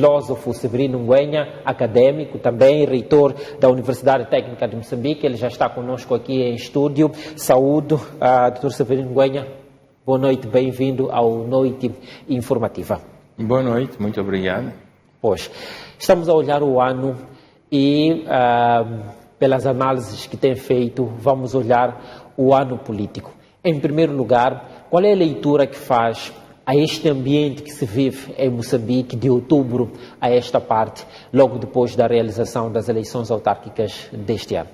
filósofo Severino Ng'uenha, académico, também reitor da Universidade Técnica de Moçambique. Ele já está conosco aqui em estúdio. Saúdo, Dr. Severino Ng'uenha. Boa noite, bem-vindo ao Noite Informativa. Boa noite, muito obrigado. Pois, estamos a olhar o ano e, pelas análises que tem feito, vamos olhar o ano político. Em primeiro lugar, qual é a leitura que faz a este ambiente que se vive em Moçambique de outubro a esta parte, logo depois da realização das eleições autárquicas deste ano?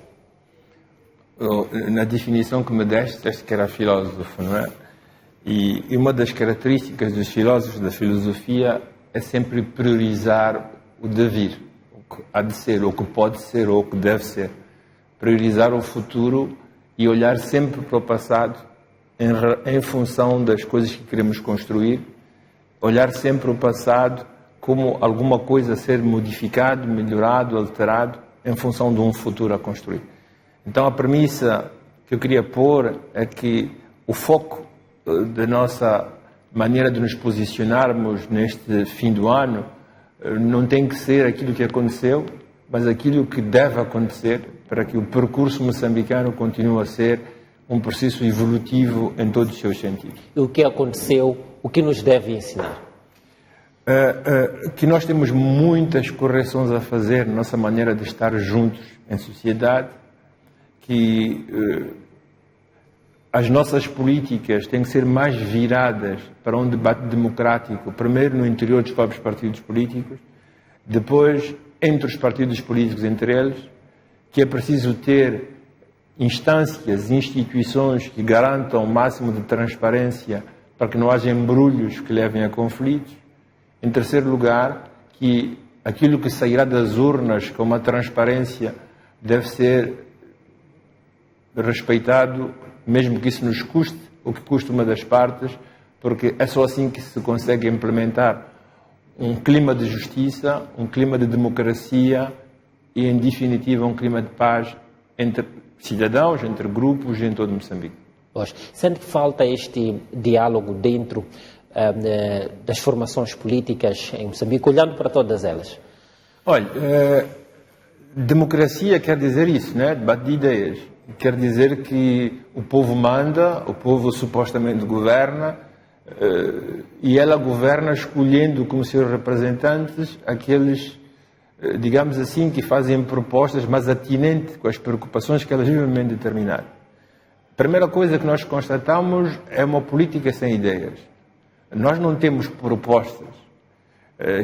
Na definição que me deste que era filósofo, não é? E uma das características dos filósofos da filosofia é sempre priorizar o devir, o que há de ser, o que pode ser, ou o que deve ser. Priorizar o futuro e olhar sempre para o passado em função das coisas que queremos construir, olhar sempre o passado como alguma coisa a ser modificado, melhorado, alterado, em função de um futuro a construir. Então a premissa que eu queria pôr é que o foco da nossa maneira de nos posicionarmos neste fim do ano não tem que ser aquilo que aconteceu, mas aquilo que deve acontecer para que o percurso moçambicano continue a ser um processo evolutivo em todos os seus sentidos. E o que aconteceu, o que nos deve ensinar? Que nós temos muitas correções a fazer na nossa maneira de estar juntos em sociedade, que as nossas políticas têm que ser mais viradas para um debate democrático, primeiro no interior dos próprios partidos políticos, depois entre os partidos políticos entre eles, que é preciso ter instâncias, instituições que garantam o máximo de transparência para que não haja embrulhos que levem a conflitos. Em terceiro lugar, que aquilo que sairá das urnas com uma transparência deve ser respeitado, mesmo que isso nos custe, ou que custe uma das partes, porque é só assim que se consegue implementar um clima de justiça, um clima de democracia e, em definitiva, um clima de paz entre cidadãos, entre grupos em todo Moçambique. Sente que falta este diálogo dentro das formações políticas em Moçambique, olhando para todas elas? Olha, democracia quer dizer isso, né? Debate de ideias. Quer dizer que o povo manda, o povo supostamente governa, e ela governa escolhendo como seus representantes aqueles, digamos assim, que fazem propostas mais atinentes com as preocupações que elas vivem bem determinadas. A primeira coisa que nós constatamos é uma política sem ideias. Nós não temos propostas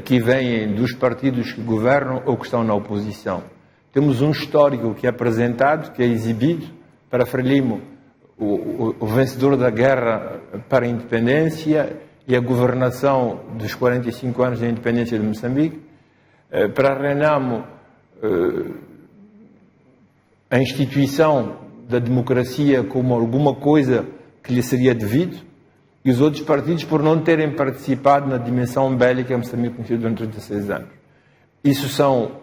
que vêm dos partidos que governam ou que estão na oposição. Temos um histórico que é apresentado, que é exibido para Frelimo, o vencedor da guerra para a independência e a governação dos 45 anos da independência de Moçambique. Para Renamo, a instituição da democracia como alguma coisa que lhe seria devido, e os outros partidos por não terem participado na dimensão bélica que Moçambique conheceu durante 36 anos. Isso são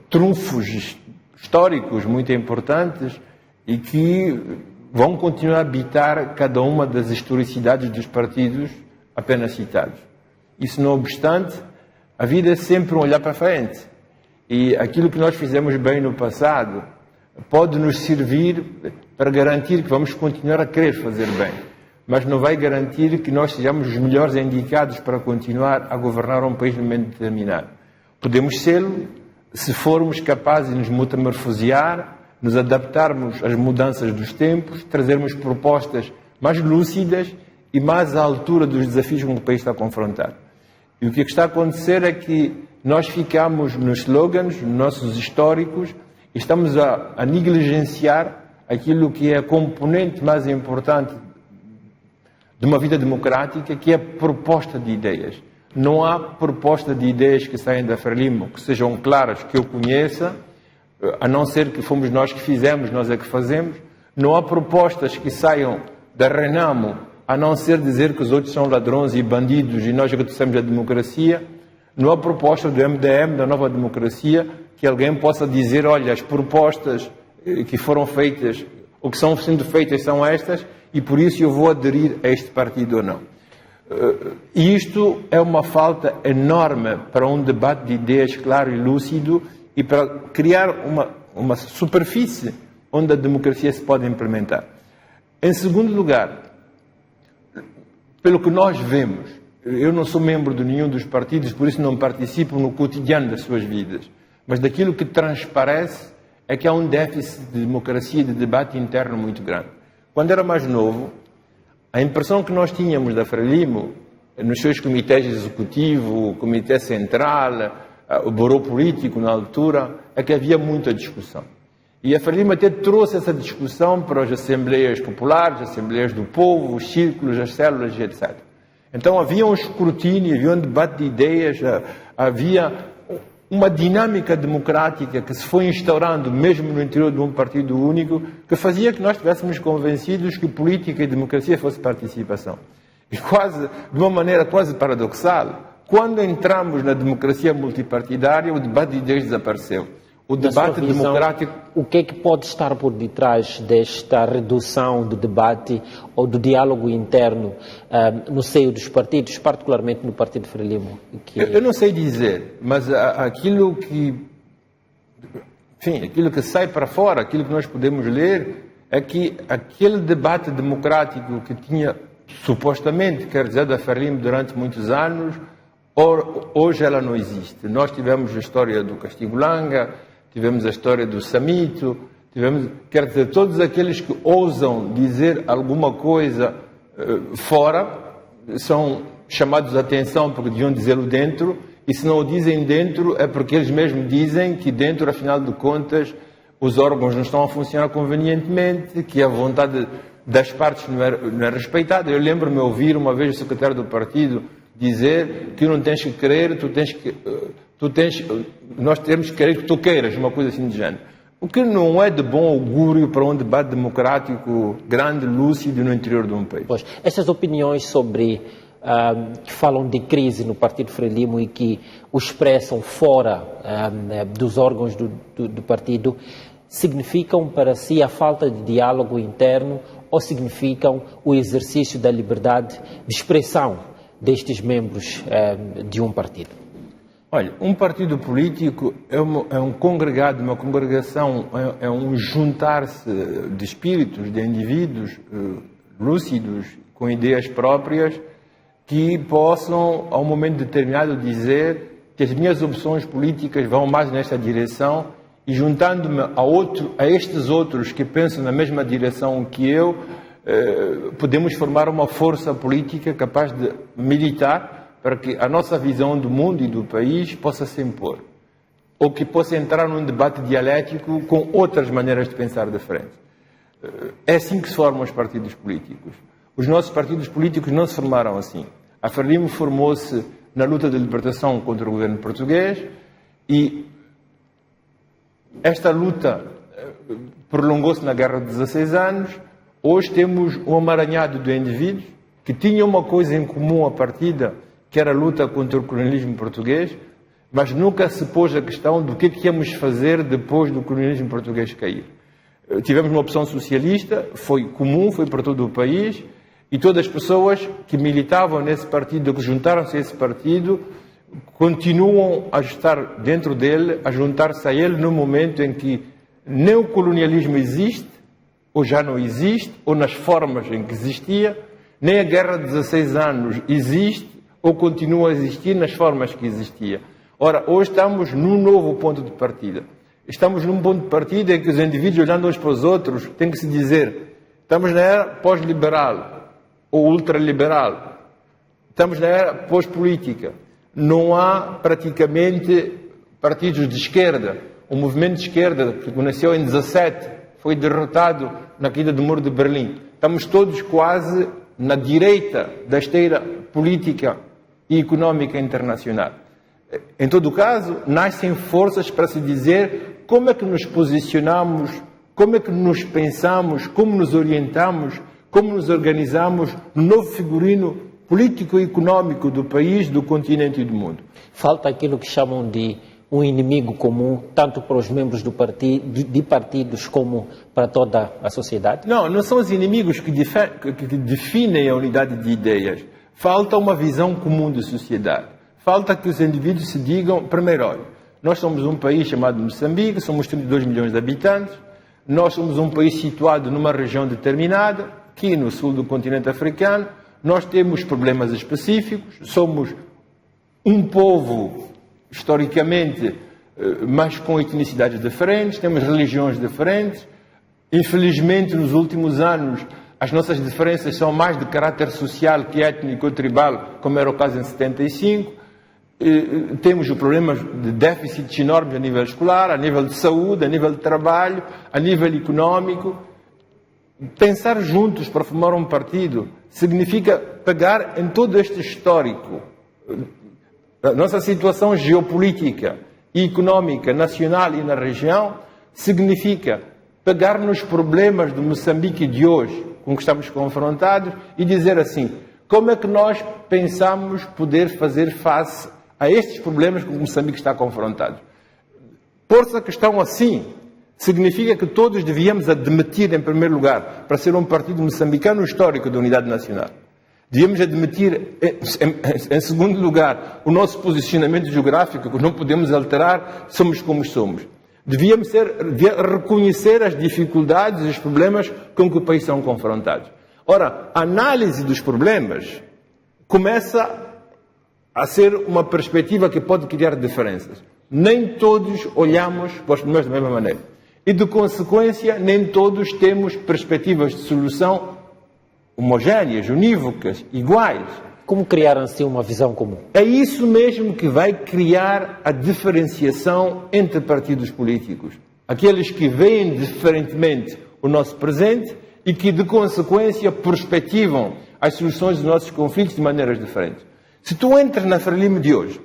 trunfos históricos muito importantes e que vão continuar a habitar cada uma das historicidades dos partidos apenas citados. Isso não obstante, a vida é sempre um olhar para frente. E aquilo que nós fizemos bem no passado pode nos servir para garantir que vamos continuar a querer fazer bem. Mas não vai garantir que nós sejamos os melhores indicados para continuar a governar um país no momento determinado. Podemos ser-lo se formos capazes de nos metamorfosear, nos adaptarmos às mudanças dos tempos, trazermos propostas mais lúcidas e mais à altura dos desafios com que o país está confrontado. E o que está a acontecer é que nós ficamos nos slogans, nos nossos históricos, e estamos a negligenciar aquilo que é a componente mais importante de uma vida democrática, que é a proposta de ideias. Não há proposta de ideias que saem da Frelimo, que sejam claras, que eu conheça, a não ser que fomos nós que fizemos, nós é que fazemos. Não há propostas que saiam da Renamo, a não ser dizer que os outros são ladrões e bandidos e nós é que trouxemos a democracia. Não há proposta do MDM, da nova democracia, que alguém possa dizer, olha, as propostas que foram feitas, ou que estão sendo feitas são estas, e por isso eu vou aderir a este partido ou não. E isto é uma falta enorme para um debate de ideias claro e lúcido e para criar uma superfície onde a democracia se pode implementar. Em segundo lugar, pelo que nós vemos, eu não sou membro de nenhum dos partidos, por isso não participo no cotidiano das suas vidas, mas daquilo que transparece é que há um déficit de democracia e de debate interno muito grande. Quando era mais novo, a impressão que nós tínhamos da Frelimo, nos seus comitês executivo, o comitê central, o bureau político na altura, é que havia muita discussão. E a Frelimo até trouxe essa discussão para as assembleias populares, as assembleias do povo, os círculos, as células, etc. Então havia um escrutínio, havia um debate de ideias, havia uma dinâmica democrática que se foi instaurando mesmo no interior de um partido único, que fazia que nós estivéssemos convencidos que política e democracia fosse participação. E quase, de uma maneira quase paradoxal, quando entramos na democracia multipartidária, o debate de ideias desapareceu. O debate democrático... O que é que pode estar por detrás desta redução do debate ou do diálogo interno no seio dos partidos, particularmente no Partido Frelimo? Eu não sei dizer, mas aquilo que sai para fora, aquilo que nós podemos ler, é que aquele debate democrático que tinha supostamente, quer dizer, da Frelimo durante muitos anos, hoje ela não existe. Nós tivemos a história do Castigulanga, tivemos a história do Samito, quer dizer, todos aqueles que ousam dizer alguma coisa fora são chamados a atenção porque deviam dizê-lo dentro, e se não o dizem dentro é porque eles mesmos dizem que dentro, afinal de contas, os órgãos não estão a funcionar convenientemente, que a vontade das partes não é respeitada. Eu lembro-me de ouvir uma vez o secretário do partido dizer que não tens que querer, nós temos que querer que tu queiras, uma coisa assim de género. O que não é de bom augúrio para um debate democrático grande, lúcido no interior de um país. Pois, essas opiniões sobre que falam de crise no Partido Frelimo e que o expressam fora dos órgãos do partido, significam para si a falta de diálogo interno ou significam o exercício da liberdade de expressão destes membros de um partido? Olha, um partido político é um congregado, uma congregação, é um juntar-se de espíritos, de indivíduos lúcidos, com ideias próprias, que possam, a um momento determinado, dizer que as minhas opções políticas vão mais nesta direção e juntando-me a estes outros que pensam na mesma direção que eu, podemos formar uma força política capaz de militar para que a nossa visão do mundo e do país possa se impor, ou que possa entrar num debate dialético com outras maneiras de pensar diferentes. É assim que se formam os partidos políticos. Os nossos partidos políticos não se formaram assim. A Frelimo formou-se na luta de libertação contra o governo português e esta luta prolongou-se na Guerra de 16 anos. Hoje temos um amaranhado de indivíduos que tinham uma coisa em comum à partida, que era a luta contra o colonialismo português, mas nunca se pôs a questão do que íamos fazer depois do colonialismo português cair. Tivemos uma opção socialista, foi comum, foi para todo o país, e todas as pessoas que militavam nesse partido, que juntaram-se a esse partido, continuam a estar dentro dele, a juntar-se a ele no momento em que nem o colonialismo existe, ou já não existe, ou nas formas em que existia, nem a Guerra de 16 anos existe, ou continua a existir nas formas que existia. Ora, hoje estamos num novo ponto de partida. Estamos num ponto de partida em que os indivíduos, olhando uns para os outros, têm que se dizer: estamos na era pós-liberal ou ultraliberal. Estamos na era pós-política. Não há praticamente partidos de esquerda. O movimento de esquerda, que nasceu em 17, foi derrotado na queda do Muro de Berlim. Estamos todos quase na direita da esteira política e económica internacional. Em todo o caso, nascem forças para se dizer como é que nos posicionamos, como é que nos pensamos, como nos orientamos, como nos organizamos no novo figurino político e económico do país, do continente e do mundo. Falta aquilo que chamam de um inimigo comum, tanto para os membros de partidos como para toda a sociedade? Não são os inimigos que definem a unidade de ideias. Falta uma visão comum de sociedade. Falta que os indivíduos se digam, primeiro, olha, nós somos um país chamado Moçambique, somos 32 milhões de habitantes, nós somos um país situado numa região determinada, aqui no sul do continente africano, nós temos problemas específicos, somos um povo, historicamente, mas com etnicidades diferentes, temos religiões diferentes. Infelizmente, nos últimos anos, as nossas diferenças são mais de caráter social que étnico ou tribal, como era o caso em 75. Temos problemas de déficits enormes a nível escolar, a nível de saúde, a nível de trabalho, a nível económico. Pensar juntos para formar um partido significa pegar em todo este histórico, a nossa situação geopolítica e económica nacional e na região, significa pegar nos problemas do Moçambique de hoje, com que estamos confrontados, e dizer assim, como é que nós pensamos poder fazer face a estes problemas com que Moçambique está confrontado? Por-se a questão assim, significa que todos devíamos admitir, em primeiro lugar, para ser um partido moçambicano histórico da unidade nacional. Devíamos admitir, em segundo lugar, o nosso posicionamento geográfico, que não podemos alterar, somos como somos. Devíamos reconhecer as dificuldades e os problemas com que o país são confrontados. Ora, a análise dos problemas começa a ser uma perspectiva que pode criar diferenças. Nem todos olhamos para os problemas da mesma maneira. E, de consequência, nem todos temos perspectivas de solução homogéneas, unívocas, iguais. Como criar assim uma visão comum? É isso mesmo que vai criar a diferenciação entre partidos políticos. Aqueles que veem diferentemente o nosso presente e que, de consequência, perspectivam as soluções dos nossos conflitos de maneiras diferentes. Se tu entras na Frelimo de hoje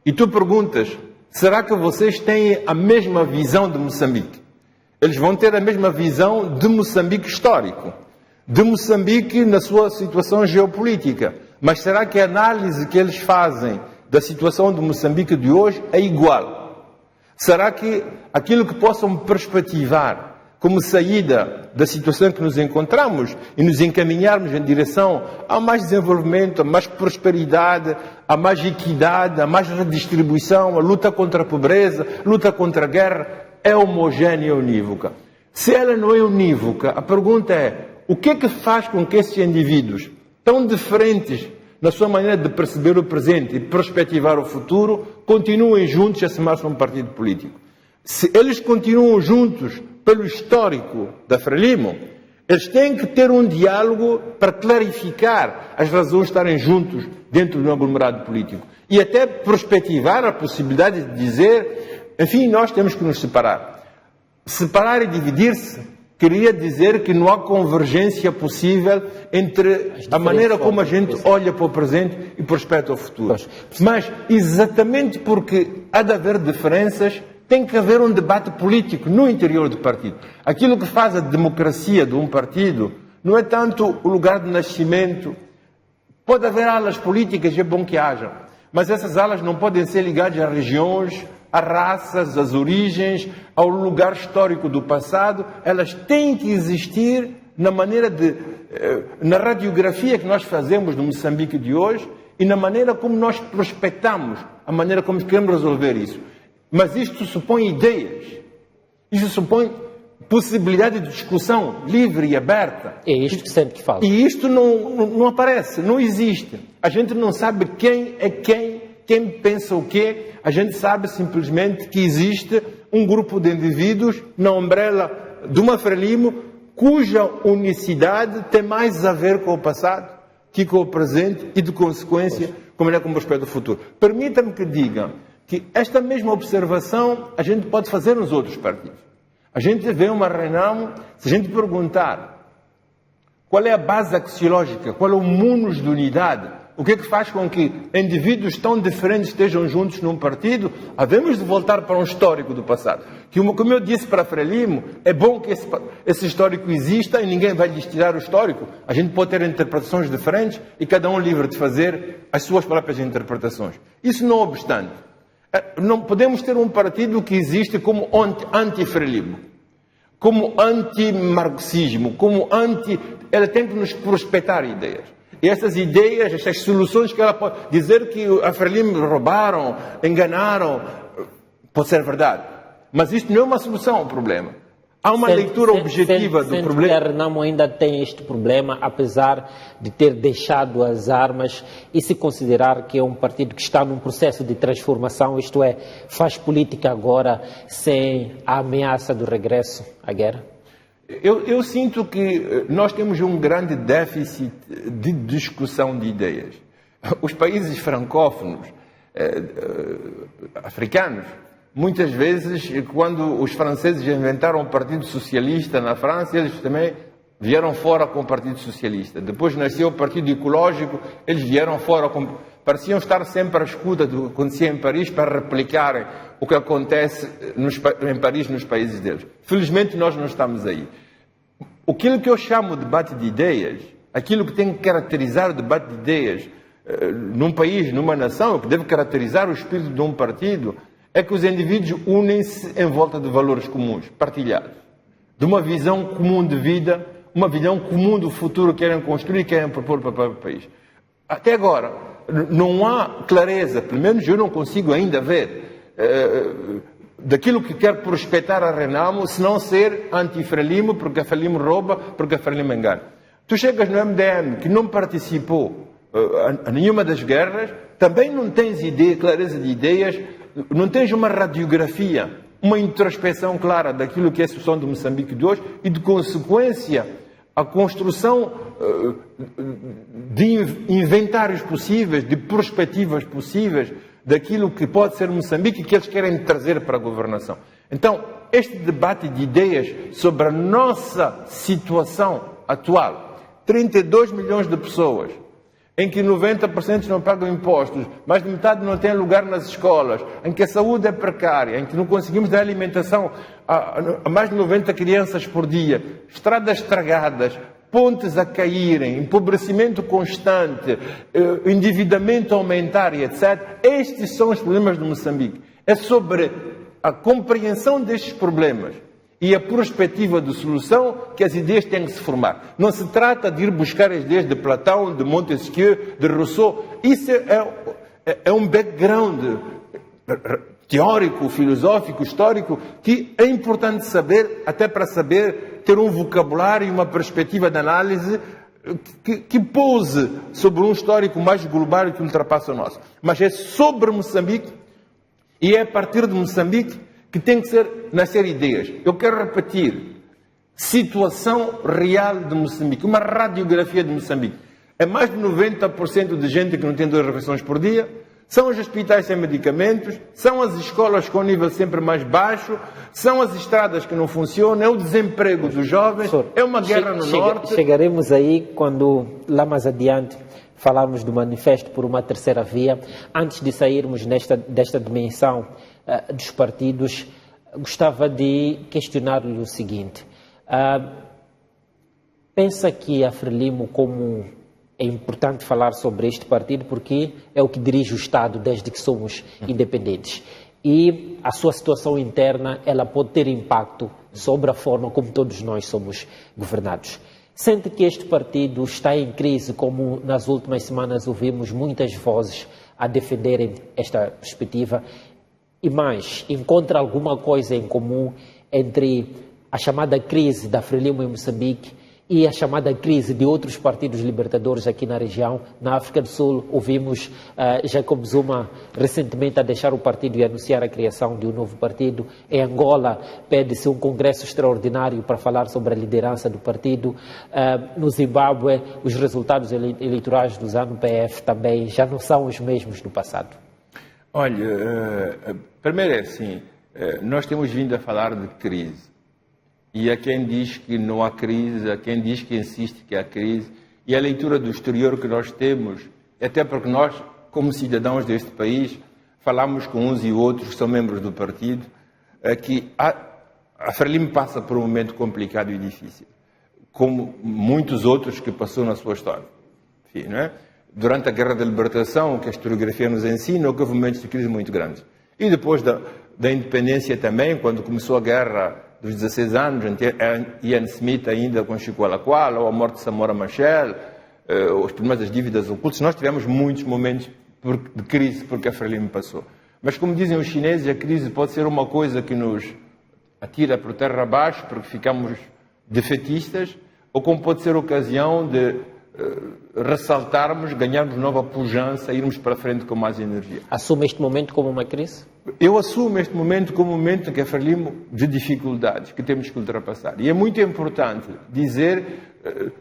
e tu perguntas, será que vocês têm a mesma visão de Moçambique? Eles vão ter a mesma visão de Moçambique histórico, de Moçambique na sua situação geopolítica. Mas será que a análise que eles fazem da situação de Moçambique de hoje é igual? Será que aquilo que possam perspectivar como saída da situação que nos encontramos e nos encaminharmos em direção a mais desenvolvimento, a mais prosperidade, a mais equidade, a mais redistribuição, a luta contra a pobreza, luta contra a guerra, é homogénea e unívoca? Se ela não é unívoca, a pergunta é, o que é que faz com que esses indivíduos, tão diferentes na sua maneira de perceber o presente e perspectivar o futuro, continuem juntos a somar-se a um partido político? Se eles continuam juntos pelo histórico da Frelimo, eles têm que ter um diálogo para clarificar as razões de estarem juntos dentro de um aglomerado político. E até perspectivar a possibilidade de dizer, enfim, nós temos que nos separar. Separar e dividir-se queria dizer que não há convergência possível entre a maneira como a gente olha para o presente e prospecta o futuro. Mas, exatamente porque há de haver diferenças, tem que haver um debate político no interior do partido. Aquilo que faz a democracia de um partido não é tanto o lugar de nascimento. Pode haver alas políticas, é bom que hajam, mas essas alas não podem ser ligadas a regiões, a raças, às origens, ao lugar histórico do passado. Elas têm que existir na maneira na radiografia que nós fazemos do Moçambique de hoje e na maneira como nós prospectamos, a maneira como queremos resolver isso. Mas isto supõe ideias, isto supõe possibilidade de discussão livre e aberta. É isto que sempre que fala. E isto não aparece, não existe. A gente não sabe quem é quem pensa o quê. A gente sabe simplesmente que existe um grupo de indivíduos na umbrella de uma Frelimo cuja unicidade tem mais a ver com o passado que com o presente e, de consequência, como é com o prospecto do futuro. Permita-me que diga que esta mesma observação a gente pode fazer nos outros partidos. A gente vê uma reunião, se a gente perguntar qual é a base axiológica, qual é o munus de unidade, o que é que faz com que indivíduos tão diferentes estejam juntos num partido, havemos de voltar para um histórico do passado. Que, como eu disse para a Frelimo, é bom que esse histórico exista e ninguém vai lhes tirar o histórico. A gente pode ter interpretações diferentes e cada um livre de fazer as suas próprias interpretações. Isso não obstante, não podemos ter um partido que existe como anti-Frelimo, como anti-marxismo, como ela tem que nos prospectar ideias. E essas ideias, essas soluções que ela pode dizer que a Frelimo roubaram, enganaram, pode ser verdade. Mas isto não é uma solução ao problema. Há uma leitura objetiva do problema. A Renamo ainda tem este problema, apesar de ter deixado as armas e se considerar que é um partido que está num processo de transformação, isto é, faz política agora sem a ameaça do regresso à guerra? Eu sinto que nós temos um grande déficit de discussão de ideias. Os países francófonos, africanos, muitas vezes, quando os franceses inventaram o Partido Socialista na França, eles também vieram fora com o Partido Socialista. Depois nasceu o Partido Ecológico, eles vieram fora com... Pareciam estar sempre à escuta do que acontecia em Paris para replicarem o que acontece em Paris nos países deles. Felizmente nós não estamos aí. Aquilo que eu chamo de debate de ideias, aquilo que tem que caracterizar o debate de ideias num país, numa nação, o que deve caracterizar o espírito de um partido, é que os indivíduos unem-se em volta de valores comuns, partilhados, de uma visão comum de vida, uma visão comum do futuro que querem construir e querem propor para o país. Até agora, não há clareza, pelo menos eu não consigo ainda ver, daquilo que quer prospectar a Renamo, se não ser anti-Frelimo, porque a Frelimo rouba, porque a Frelimo engana. Tu chegas no MDM, que não participou a nenhuma das guerras, também não tens clareza de ideias, não tens uma radiografia, uma introspecção clara daquilo que é a situação de Moçambique de hoje e, de consequência, a construção de inventários possíveis, de perspectivas possíveis daquilo que pode ser Moçambique e que eles querem trazer para a governação. Então, este debate de ideias sobre a nossa situação atual, 32 milhões de pessoas, em que 90% não pagam impostos, mais de metade não tem lugar nas escolas, em que a saúde é precária, em que não conseguimos dar alimentação a mais de 90 crianças por dia, estradas estragadas, pontes a caírem, empobrecimento constante, endividamento a aumentar e etc. Estes são os problemas de Moçambique. É sobre a compreensão destes problemas e a perspectiva de solução que as ideias têm que se formar. Não se trata de ir buscar as ideias de Platão, de Montesquieu, de Rousseau. Isso é um background teórico, filosófico, histórico, que é importante saber, até para saber ter um vocabulário e uma perspectiva de análise que pouse sobre um histórico mais global e que ultrapassa o nosso. Mas é sobre Moçambique e é a partir de Moçambique que tem que nascer ideias. Eu quero repetir, situação real de Moçambique, uma radiografia de Moçambique. É mais de 90% de gente que não tem 2 refeições por dia, são os hospitais sem medicamentos, são as escolas com nível sempre mais baixo, são as estradas que não funcionam, é o desemprego dos jovens, é uma guerra no norte. Chegaremos aí quando, lá mais adiante, falarmos do manifesto por uma terceira via. Antes de sairmos desta dimensão dos partidos, gostava de questionar-lhe o seguinte. Pensa que a Frelimo, como é importante falar sobre este partido, porque é o que dirige o Estado desde que somos independentes. E a sua situação interna, ela pode ter impacto sobre a forma como todos nós somos governados. Sente que este partido está em crise, como nas últimas semanas ouvimos muitas vozes a defenderem esta perspectiva? E mais, encontra alguma coisa em comum entre a chamada crise da Frelimo em Moçambique e a chamada crise de outros partidos libertadores aqui na região? Na África do Sul, ouvimos Jacob Zuma recentemente a deixar o partido e anunciar a criação de um novo partido. Em Angola, pede-se um congresso extraordinário para falar sobre a liderança do partido. No Zimbábue, os resultados eleitorais do ZANU-PF também já não são os mesmos do passado. Olha, primeiro é assim, nós temos vindo a falar de crise. E há quem diz que não há crise, há quem diz que insiste que há crise. E a leitura do exterior que nós temos, até porque nós, como cidadãos deste país, falamos com uns e outros que são membros do partido, que a Frelimo passa por um momento complicado e difícil, como muitos outros que passou na sua história. Enfim, não é? Durante a Guerra da Libertação, o que a historiografia nos ensina, houve momentos de crise muito grandes. E depois da independência também, quando começou a guerra dos 16 anos, Ian Smith ainda com Chico Alaquala, ou a morte de Samora Machel, os problemas das dívidas ocultas. Nós tivemos muitos momentos de crise porque a Frelimo passou. Mas, como dizem os chineses, a crise pode ser uma coisa que nos atira por terra abaixo porque ficamos defetistas, ou como pode ser ocasião de ressaltarmos, ganharmos nova pujança e irmos para frente com mais energia. Assume este momento como uma crise? Eu assumo este momento como um momento que é Frelimo de dificuldades que temos que ultrapassar. E é muito importante dizer,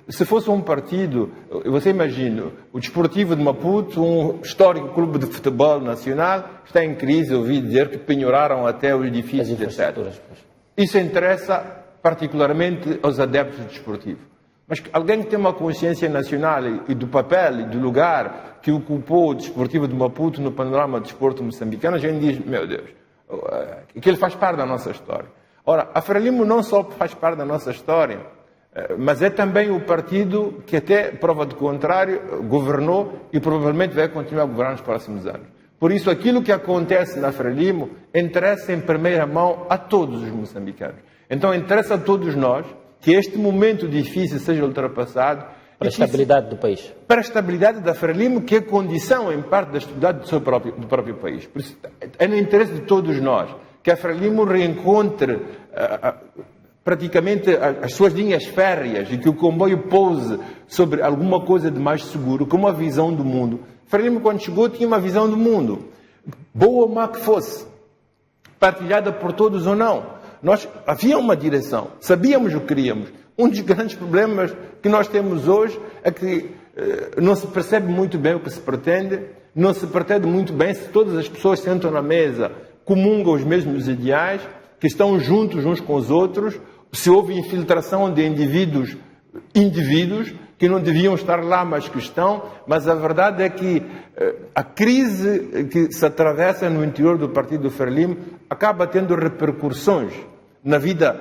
se fosse um partido, você imagina, o Desportivo de Maputo, um histórico clube de futebol nacional, está em crise, eu ouvi dizer que penhoraram até os edifícios, etc. Isso interessa particularmente aos adeptos do desportivo. Mas alguém que tem uma consciência nacional e do papel e do lugar que ocupou o Desportivo de Maputo no panorama do desporto moçambicano, a gente diz, meu Deus, aquilo faz parte da nossa história. Ora, a Frelimo não só faz parte da nossa história, mas é também o partido que, até prova do contrário, governou e provavelmente vai continuar a governar nos próximos anos. Por isso, aquilo que acontece na Frelimo interessa em primeira mão a todos os moçambicanos. Então, interessa a todos nós que este momento difícil seja ultrapassado. Para a estabilidade do país. Para a estabilidade da Frelimo, que é condição, em parte, da estabilidade do próprio país. Por isso, é no interesse de todos nós que a Frelimo reencontre praticamente as suas linhas férreas e que o comboio pouse sobre alguma coisa de mais seguro, com uma visão do mundo. Frelimo, quando chegou, tinha uma visão do mundo, boa ou má que fosse, partilhada por todos ou não. Havia uma direção, sabíamos o que queríamos. Um dos grandes problemas que nós temos hoje é que não se percebe muito bem o que se pretende, não se pretende muito bem se todas as pessoas sentam na mesa, comungam os mesmos ideais, que estão juntos uns com os outros, se houve infiltração de indivíduos que não deviam estar lá, mas que estão. Mas a verdade é que a crise que se atravessa no interior do partido do Frelimo acaba tendo repercussões na vida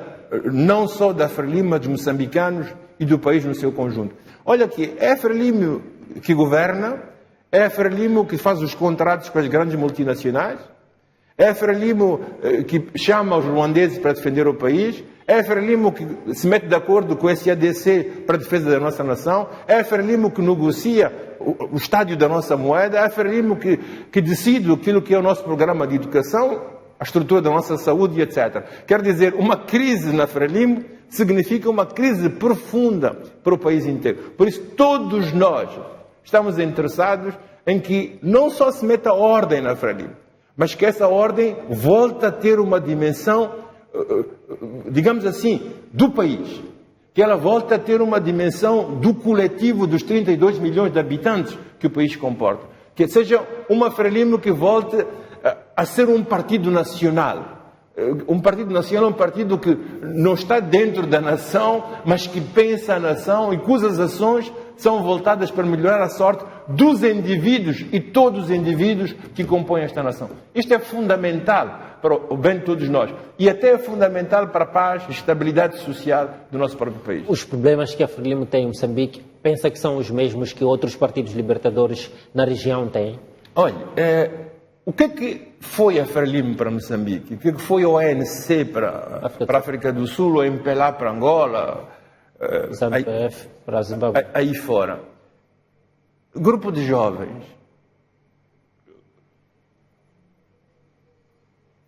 não só da Frelimo, mas dos moçambicanos e do país no seu conjunto. Olha aqui, é a Frelimo que governa, é a Frelimo que faz os contratos com as grandes multinacionais, é a Frelimo que chama os ruandeses para defender o país, é a Frelimo que se mete de acordo com o SADC para a defesa da nossa nação, é a Frelimo que negocia o estádio da nossa moeda, é a Frelimo que decide aquilo que é o nosso programa de educação, a estrutura da nossa saúde, etc. Quer dizer, uma crise na Frelimo significa uma crise profunda para o país inteiro. Por isso, todos nós estamos interessados em que não só se meta ordem na Frelimo, mas que essa ordem volte a ter uma dimensão, digamos assim, do país. Que ela volte a ter uma dimensão do coletivo dos 32 milhões de habitantes que o país comporta. Que seja uma Frelimo que volte a ser um partido nacional. Um partido nacional é um partido que não está dentro da nação, mas que pensa a nação e cujas ações são voltadas para melhorar a sorte dos indivíduos e todos os indivíduos que compõem esta nação. Isto é fundamental para o bem de todos nós e até é fundamental para a paz e estabilidade social do nosso próprio país. Os problemas que a Frelimo tem em Moçambique, pensa que são os mesmos que outros partidos libertadores na região têm? Olha, o que é que foi a Frelimo para Moçambique? O que é que foi o ANC para a África do Sul, ou MPLA para Angola? ZANU-PF para Zimbábue. Aí fora. Grupo de jovens,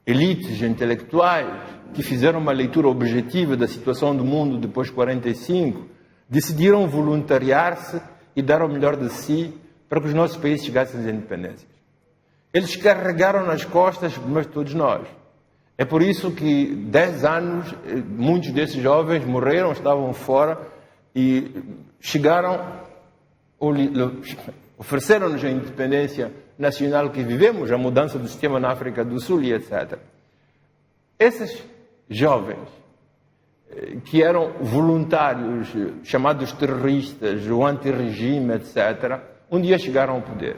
elites intelectuais, que fizeram uma leitura objetiva da situação do mundo depois de 45, decidiram voluntariar-se e dar o melhor de si para que os nossos países chegassem às independências. Eles carregaram nas costas, mas todos nós. É por isso que 10 anos, muitos desses jovens morreram, estavam fora e chegaram, ofereceram-nos a independência nacional que vivemos, a mudança do sistema na África do Sul e etc. Esses jovens, que eram voluntários, chamados terroristas, o anti-regime, etc., um dia chegaram ao poder.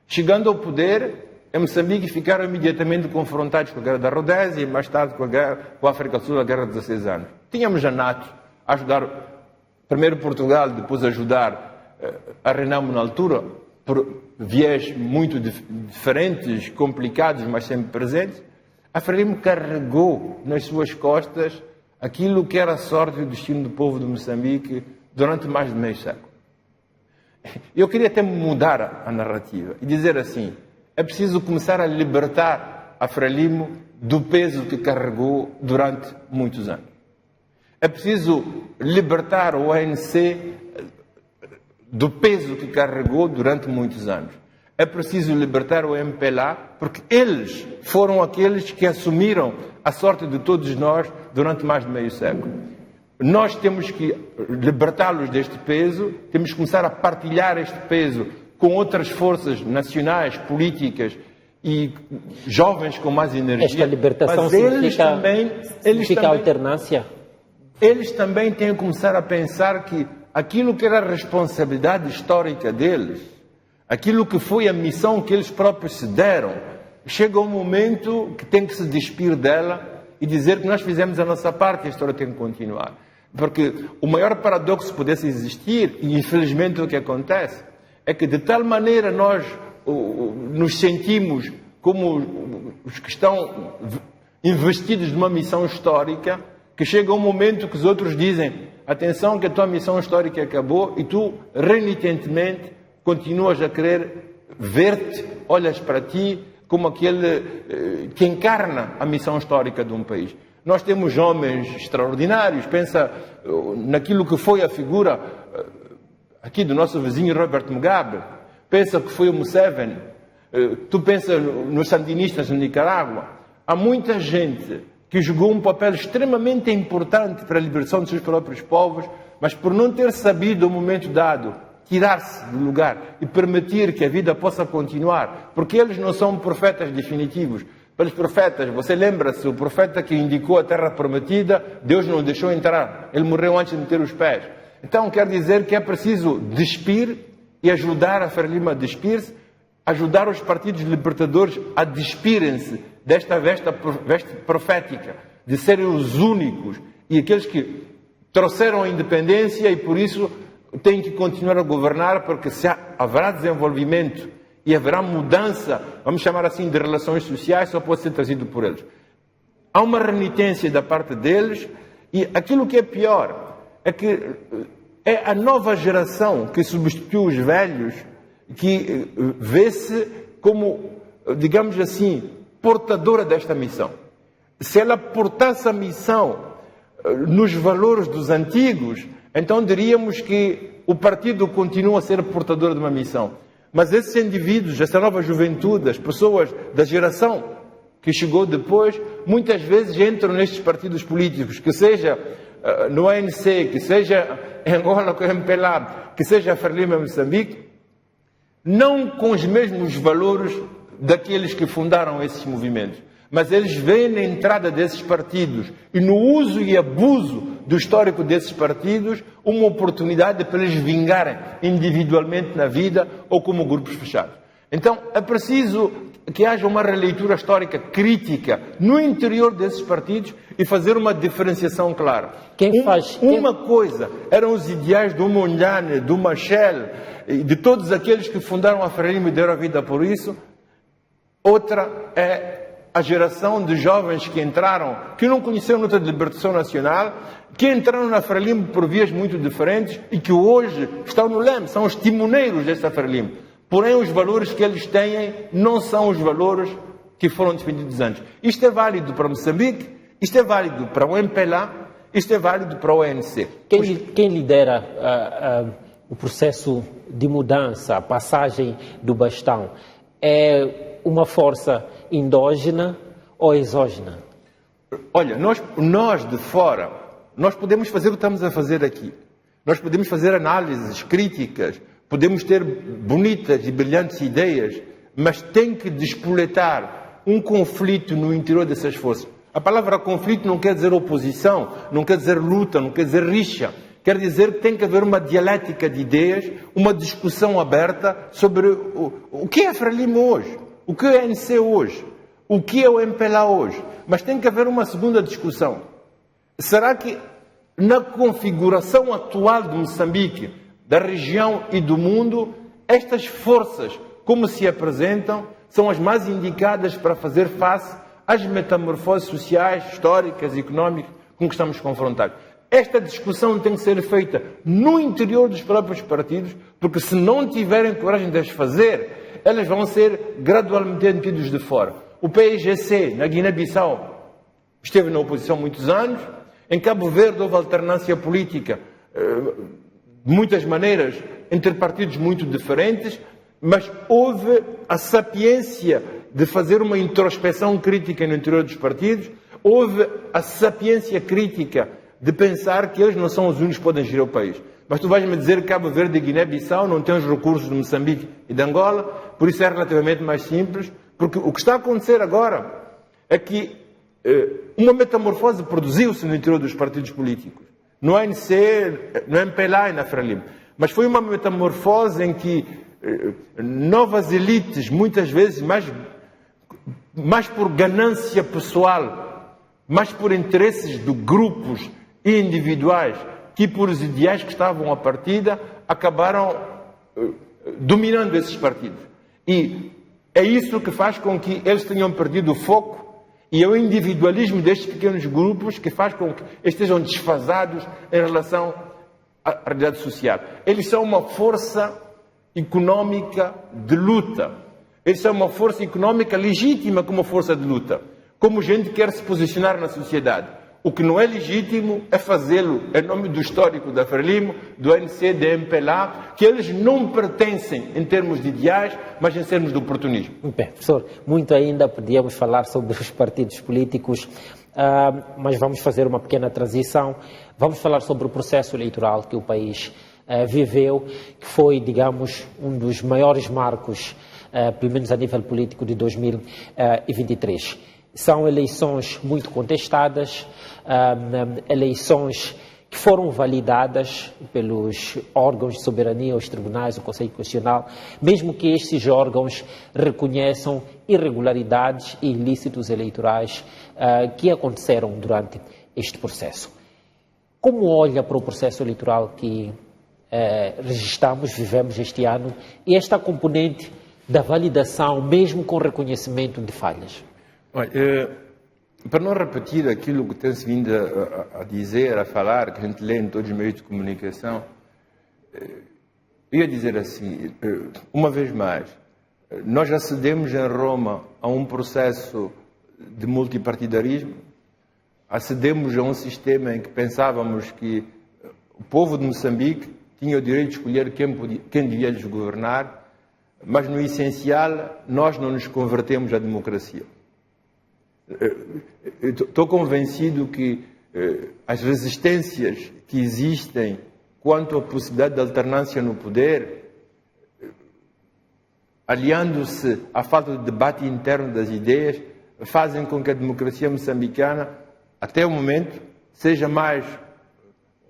Chegando ao poder, em Moçambique ficaram imediatamente confrontados com a Guerra da Rodésia e mais tarde com a África do Sul, a Guerra de 16 anos. Tínhamos a NATO a ajudar, primeiro Portugal, depois ajudar a Renamo na altura, por viés muito diferentes, complicados, mas sempre presentes. A Frelimo carregou nas suas costas aquilo que era a sorte e o destino do povo de Moçambique durante mais de meio século. Eu queria até mudar a narrativa e dizer assim, é preciso começar a libertar a Frelimo do peso que carregou durante muitos anos. É preciso libertar o ANC do peso que carregou durante muitos anos. É preciso libertar o MPLA, porque eles foram aqueles que assumiram a sorte de todos nós durante mais de meio século. Nós temos que libertá-los deste peso, temos que começar a partilhar este peso com outras forças nacionais, políticas e jovens com mais energia. Esta libertação significa alternância? Eles também têm que começar a pensar que aquilo que era a responsabilidade histórica deles, aquilo que foi a missão que eles próprios se deram, chega um momento que tem que se despir dela e dizer que nós fizemos a nossa parte e a história tem que continuar. Porque o maior paradoxo que pudesse existir, e infelizmente o que acontece, é que de tal maneira nós nos sentimos como os que estão investidos numa missão histórica, que chega um momento que os outros dizem, atenção que a tua missão histórica acabou e tu renitentemente continuas a querer ver-te, olhas para ti como aquele que encarna a missão histórica de um país. Nós temos homens extraordinários, pensa naquilo que foi a figura aqui do nosso vizinho Robert Mugabe, pensa que foi o Museveni, tu pensa nos sandinistas no Nicarágua. Há muita gente que jogou um papel extremamente importante para a libertação dos seus próprios povos, mas por não ter sabido, no momento dado, tirar-se do lugar e permitir que a vida possa continuar, porque eles não são profetas definitivos. Pelos profetas, você lembra-se, o profeta que indicou a terra prometida, Deus não o deixou entrar, ele morreu antes de meter os pés. Então quer dizer que é preciso despir e ajudar a Frelimo a despir-se, ajudar os partidos libertadores a despirem-se desta veste profética, de serem os únicos e aqueles que trouxeram a independência e por isso têm que continuar a governar, porque se haverá desenvolvimento e haverá mudança, vamos chamar assim, de relações sociais, só pode ser trazido por eles. Há uma renitência da parte deles e aquilo que é pior é que é a nova geração que substitui os velhos, que vê-se como, digamos assim, portadora desta missão. Se ela portasse a missão nos valores dos antigos, então diríamos que o partido continua a ser portador de uma missão. Mas esses indivíduos, essa nova juventude, as pessoas da geração que chegou depois, muitas vezes entram nestes partidos políticos, que seja no ANC, que seja em Angola com o MPLA, que seja a Frelimo em Moçambique, não com os mesmos valores daqueles que fundaram esses movimentos. Mas eles veem na entrada desses partidos e no uso e abuso do histórico desses partidos uma oportunidade para eles vingarem individualmente na vida ou como grupos fechados. Então é preciso que haja uma releitura histórica crítica no interior desses partidos e fazer uma diferenciação clara. Uma coisa eram os ideais do Mondlane, do Machel, de todos aqueles que fundaram a Frelimo e deram a vida por isso. Outra é a geração de jovens que entraram, que não conheceram luta de libertação nacional, que entraram na Frelimo por vias muito diferentes e que hoje estão no leme, são os timoneiros desta Frelimo. Porém, os valores que eles têm não são os valores que foram defendidos antes. Isto é válido para Moçambique, isto é válido para o MPLA, isto é válido para o ANC. Quem lidera o processo de mudança, a passagem do bastão, é uma força endógena ou exógena? Olha, nós de fora, nós podemos fazer o que estamos a fazer aqui. Nós podemos fazer análises críticas, podemos ter bonitas e brilhantes ideias, mas tem que despoletar um conflito no interior dessas forças. A palavra conflito não quer dizer oposição, não quer dizer luta, não quer dizer rixa. Quer dizer que tem que haver uma dialética de ideias, uma discussão aberta sobre o que é a Frelimo hoje, o que é a ANC hoje, o que é o MPLA hoje. Mas tem que haver uma segunda discussão. Será que na configuração atual de Moçambique, da região e do mundo, estas forças, como se apresentam, são as mais indicadas para fazer face às metamorfoses sociais, históricas e económicas com que estamos confrontados? esta discussão tem que ser feita no interior dos próprios partidos, porque se não tiverem coragem de as fazer, elas vão ser gradualmente metidas de fora. O PIGC, na Guiné-Bissau, esteve na oposição muitos anos. Em Cabo Verde houve alternância política, de muitas maneiras, entre partidos muito diferentes, mas houve a sapiência de fazer uma introspeção crítica no interior dos partidos, houve a sapiência crítica de pensar que eles não são os únicos que podem gerir o país. Mas tu vais-me dizer que Cabo Verde e Guiné-Bissau não têm os recursos de Moçambique e de Angola, por isso é relativamente mais simples, porque o que está a acontecer agora é que uma metamorfose produziu-se no interior dos partidos políticos. No ANC, no MPLA e na Frelimo. Mas foi uma metamorfose em que novas elites, muitas vezes mais por ganância pessoal, mais por interesses de grupos e individuais que por os ideais que estavam à partida, acabaram dominando esses partidos. E é isso que faz com que eles tenham perdido o foco, e é o individualismo destes pequenos grupos que faz com que estejam desfasados em relação à realidade social. Eles são uma força económica de luta. Eles são uma força económica legítima como força de luta. Como gente quer se posicionar na sociedade. O que não é legítimo é fazê-lo em nome do histórico da Frelimo, do ANC, da MPLA, que eles não pertencem em termos de ideais, mas em termos de oportunismo. Bem, professor, muito ainda podíamos falar sobre os partidos políticos, mas vamos fazer uma pequena transição. Vamos falar sobre o processo eleitoral que o país viveu, que foi, digamos, um dos maiores marcos, pelo menos a nível político, de 2023. São eleições muito contestadas, eleições que foram validadas pelos órgãos de soberania, os tribunais, o Conselho Constitucional, mesmo que estes órgãos reconheçam irregularidades e ilícitos eleitorais que aconteceram durante este processo. Como olha para o processo eleitoral que registramos, vivemos este ano, e esta componente da validação, mesmo com reconhecimento de falhas? Olha, para não repetir aquilo que tem-se vindo a dizer, a falar, que a gente lê em todos os meios de comunicação, eu ia dizer assim, uma vez mais, nós acedemos em Roma a um processo de multipartidarismo, acedemos a um sistema em que pensávamos que o povo de Moçambique tinha o direito de escolher quem devia lhes governar, mas no essencial nós não nos convertemos à democracia. Estou convencido que as resistências que existem quanto à possibilidade de alternância no poder, aliando-se à falta de debate interno das ideias, fazem com que a democracia moçambicana, até o momento, seja mais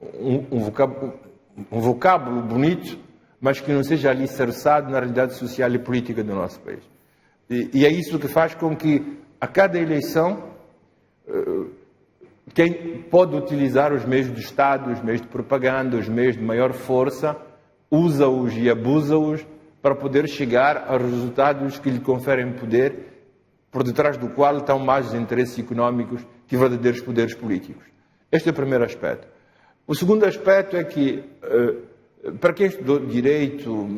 um vocábulo bonito, mas que não seja alicerçado na realidade social e política do nosso país. E é isso que faz com que a cada eleição, quem pode utilizar os meios do Estado, os meios de propaganda, os meios de maior força, usa-os e abusa-os para poder chegar a resultados que lhe conferem poder, por detrás do qual estão mais os interesses económicos que verdadeiros poderes políticos. Este é o primeiro aspecto. O segundo aspecto é que, para quem estudou direito,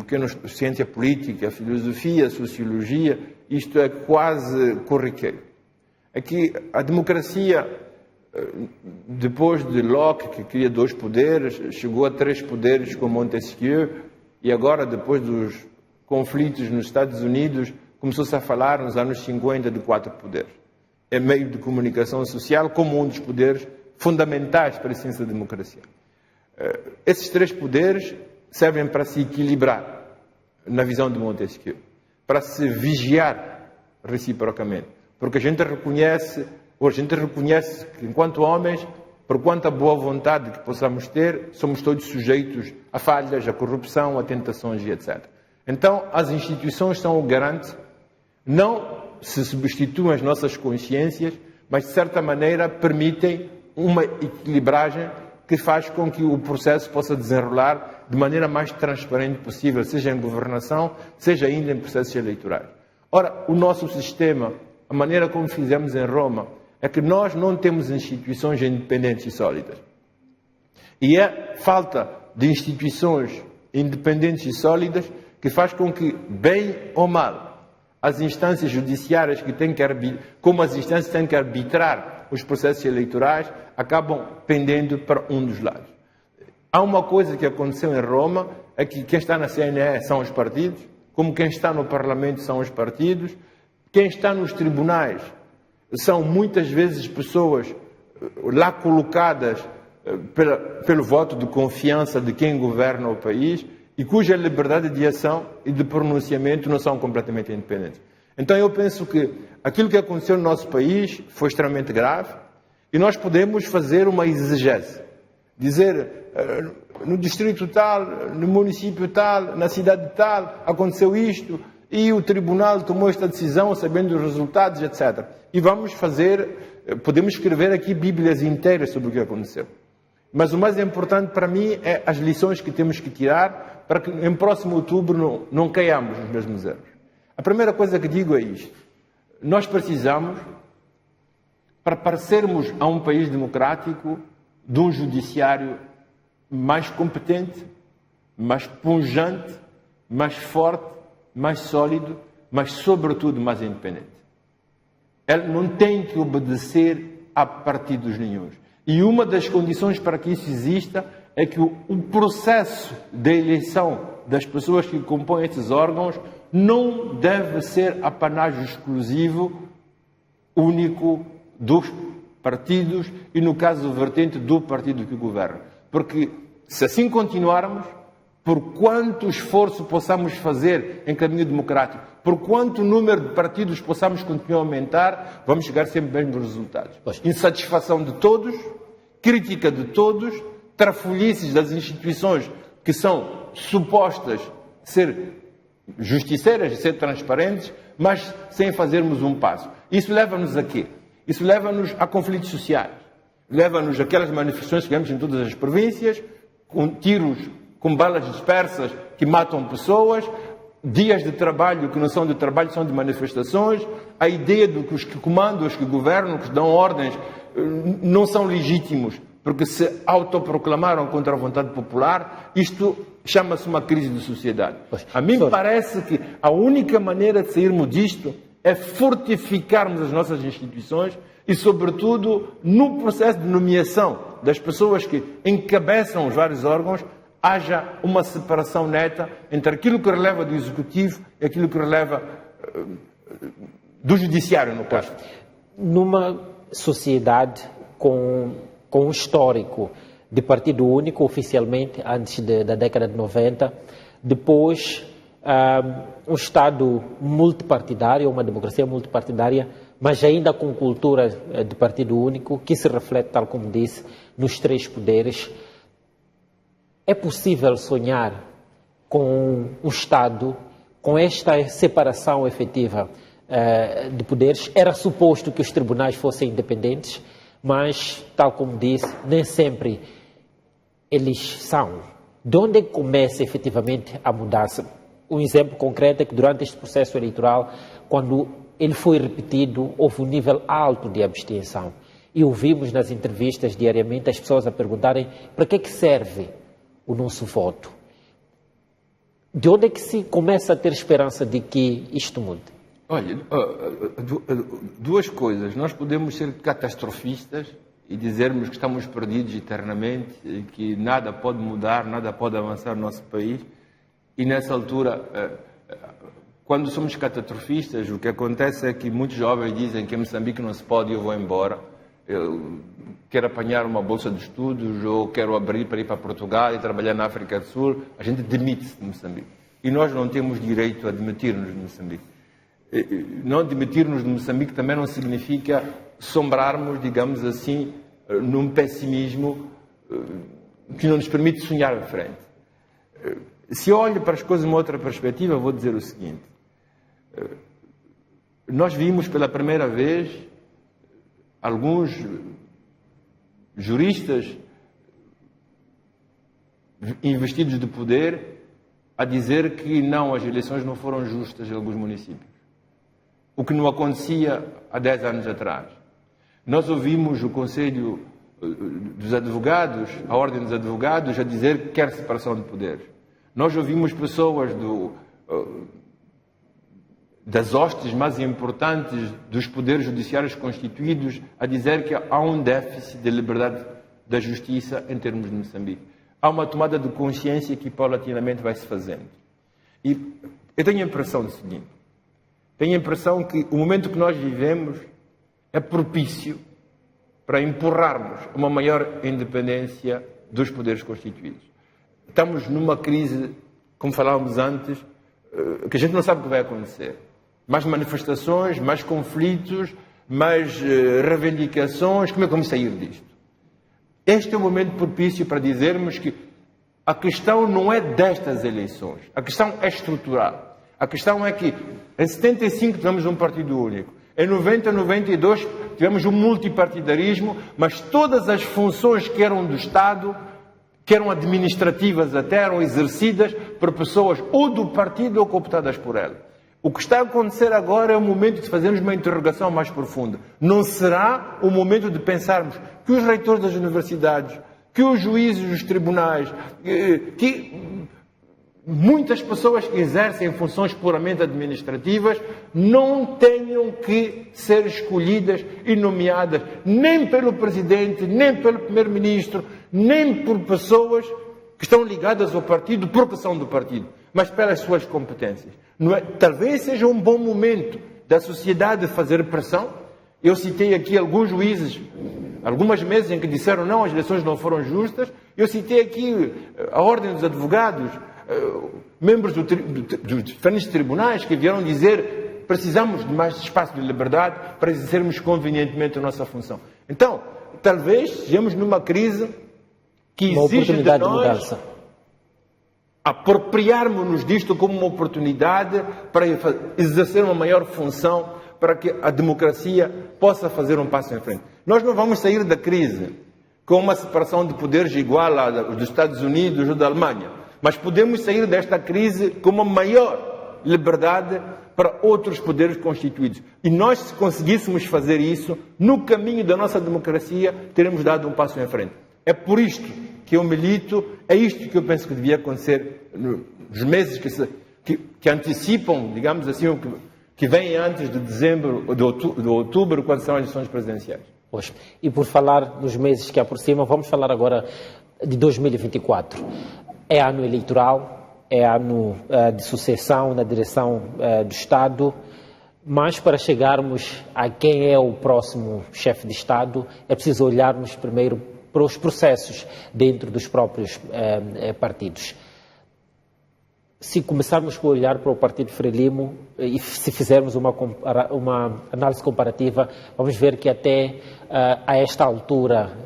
ciência política, filosofia, sociologia, isto é quase corriqueiro. É que a democracia, depois de Locke, que cria 2 poderes, chegou a 3 poderes com Montesquieu, e agora, depois dos conflitos nos Estados Unidos, começou-se a falar nos anos 50 de 4 poderes. É meio de comunicação social como um dos poderes fundamentais para a ciência da democracia. Esses 3 poderes servem para se equilibrar, na visão de Montesquieu, para se vigiar reciprocamente. Porque a gente reconhece que, enquanto homens, por quanta boa vontade que possamos ter, somos todos sujeitos a falhas, a corrupção, a tentações e etc. Então, as instituições são o garante, não se substituem as nossas consciências, mas, de certa maneira, permitem uma equilibragem que faz com que o processo possa desenrolar de maneira mais transparente possível, seja em governação, seja ainda em processos eleitorais. Ora, o nosso sistema, a maneira como fizemos em Roma, é que nós não temos instituições independentes e sólidas. E é falta de instituições independentes e sólidas que faz com que, bem ou mal, as instâncias judiciárias como as instâncias têm que arbitrar os processos eleitorais, acabam pendendo para um dos lados. Há uma coisa que aconteceu em Roma, é que quem está na CNE são os partidos, como quem está no Parlamento são os partidos, quem está nos tribunais são muitas vezes pessoas lá colocadas pelo voto de confiança de quem governa o país e cuja liberdade de ação e de pronunciamento não são completamente independentes. Então eu penso que aquilo que aconteceu no nosso país foi extremamente grave e nós podemos fazer uma exegese. Dizer, no distrito tal, no município tal, na cidade tal, aconteceu isto e o tribunal tomou esta decisão sabendo os resultados, etc. E podemos escrever aqui bíblias inteiras sobre o que aconteceu. Mas o mais importante para mim é as lições que temos que tirar para que em próximo outubro não caiamos nos mesmos erros. A primeira coisa que digo é isto. Nós precisamos, para parecermos a um país democrático, de um judiciário mais competente, mais pungente, mais forte, mais sólido, mas sobretudo mais independente. Ele não tem que obedecer a partidos nenhuns. E uma das condições para que isso exista é que o processo de eleição das pessoas que compõem esses órgãos não deve ser apanágio exclusivo, único dos partidos e, no caso do vertente, do partido que governa. Porque, se assim continuarmos, por quanto esforço possamos fazer em caminho democrático, por quanto número de partidos possamos continuar a aumentar, vamos chegar sempre aos mesmos resultados. Insatisfação de todos, crítica de todos, trafolhices das instituições que são supostas ser justiceiras, ser transparentes, mas sem fazermos um passo. Isso leva-nos a quê? Isso leva-nos a conflitos sociais. Leva-nos àquelas manifestações que vemos em todas as províncias, com tiros, com balas dispersas que matam pessoas, dias de trabalho que não são de trabalho, são de manifestações, a ideia de que os que comandam, os que governam, que dão ordens, não são legítimos, porque se autoproclamaram contra a vontade popular. Isto chama-se uma crise de sociedade. A mim parece que a única maneira de sairmos disto é fortificarmos as nossas instituições e, sobretudo, no processo de nomeação das pessoas que encabeçam os vários órgãos, haja uma separação neta entre aquilo que releva do Executivo e aquilo que releva do Judiciário, no caso. Numa sociedade com um histórico de partido único, oficialmente, antes da década de 90, depois um Estado multipartidário, uma democracia multipartidária, mas ainda com cultura de partido único, que se reflete, tal como disse, nos três poderes. É possível sonhar com um Estado com esta separação efetiva de poderes? Era suposto que os tribunais fossem independentes, mas, tal como disse, nem sempre eles são. De onde é que começa efetivamente a mudança? Um exemplo concreto é que durante este processo eleitoral, quando ele foi repetido, houve um nível alto de abstenção. E ouvimos nas entrevistas diariamente as pessoas a perguntarem para que serve o nosso voto. De onde é que se começa a ter esperança de que isto mude? Olha, duas coisas. Nós podemos ser catastrofistas e dizermos que estamos perdidos eternamente e que nada pode mudar, nada pode avançar no nosso país. E nessa altura, quando somos catastrofistas, o que acontece é que muitos jovens dizem que em Moçambique não se pode e eu vou embora. Eu quero apanhar uma bolsa de estudos ou quero abrir para ir para Portugal e trabalhar na África do Sul. A gente demite-se de Moçambique. E nós não temos direito a demitir-nos de Moçambique. Não demitir-nos de Moçambique também não significa sombrarmos, digamos assim, num pessimismo que não nos permite sonhar à frente. Se eu olho para as coisas de uma outra perspectiva, vou dizer o seguinte. Nós vimos pela primeira vez alguns juristas investidos de poder a dizer que não, as eleições não foram justas em alguns municípios. O que não acontecia há 10 anos atrás. Nós ouvimos o Conselho dos advogados, a Ordem dos Advogados, a dizer que quer separação de poderes. Nós ouvimos pessoas das hostes mais importantes dos poderes judiciários constituídos a dizer que há um déficit de liberdade da justiça em termos de Moçambique. Há uma tomada de consciência que paulatinamente vai se fazendo. E eu tenho a impressão do seguinte: tenho a impressão que o momento que nós vivemos é propício para empurrarmos uma maior independência dos poderes constituídos. Estamos numa crise, como falávamos antes, que a gente não sabe o que vai acontecer. Mais manifestações, mais conflitos, mais reivindicações. Como é que vamos sair disto? Este é o momento propício para dizermos que a questão não é destas eleições. A questão é estrutural. A questão é que em 75 tivemos um partido único. Em 90, 92 tivemos um multipartidarismo, mas todas as funções que eram do Estado, que eram administrativas até, eram exercidas por pessoas ou do partido ou cooptadas por ele. O que está a acontecer agora é o momento de fazermos uma interrogação mais profunda. Não será o momento de pensarmos que os reitores das universidades, que os juízes dos tribunais, que muitas pessoas que exercem funções puramente administrativas não tenham que ser escolhidas e nomeadas nem pelo Presidente, nem pelo Primeiro-Ministro, nem por pessoas que estão ligadas ao partido porque são do partido, mas pelas suas competências. Não é? Talvez seja um bom momento da sociedade fazer pressão. Eu citei aqui alguns juízes, algumas vezes em que disseram não, as eleições não foram justas. Eu citei aqui a Ordem dos Advogados, membros dos diferentes tribunais que vieram dizer precisamos de mais espaço de liberdade para exercermos convenientemente a nossa função. Então, talvez sejamos numa crise que exige de nós apropriarmos-nos disto como uma oportunidade para exercer uma maior função para que a democracia possa fazer um passo em frente. Nós não vamos sair da crise com uma separação de poderes igual à dos Estados Unidos ou da Alemanha, mas podemos sair desta crise com uma maior liberdade para outros poderes constituídos. E nós, se conseguíssemos fazer isso, no caminho da nossa democracia, teremos dado um passo em frente. É por isto que eu milito, é isto que eu penso que devia acontecer nos meses que antecipam, digamos assim, que vêm antes de dezembro, de outubro, quando são as eleições presidenciais. Pois. E por falar nos meses que aproximam, vamos falar agora de 2024. É ano eleitoral, é ano de sucessão na direção do Estado, mas para chegarmos a quem é o próximo chefe de Estado, é preciso olharmos primeiro para os processos dentro dos próprios partidos. Se começarmos a olhar para o Partido Frelimo e se fizermos uma análise comparativa, vamos ver que até a esta altura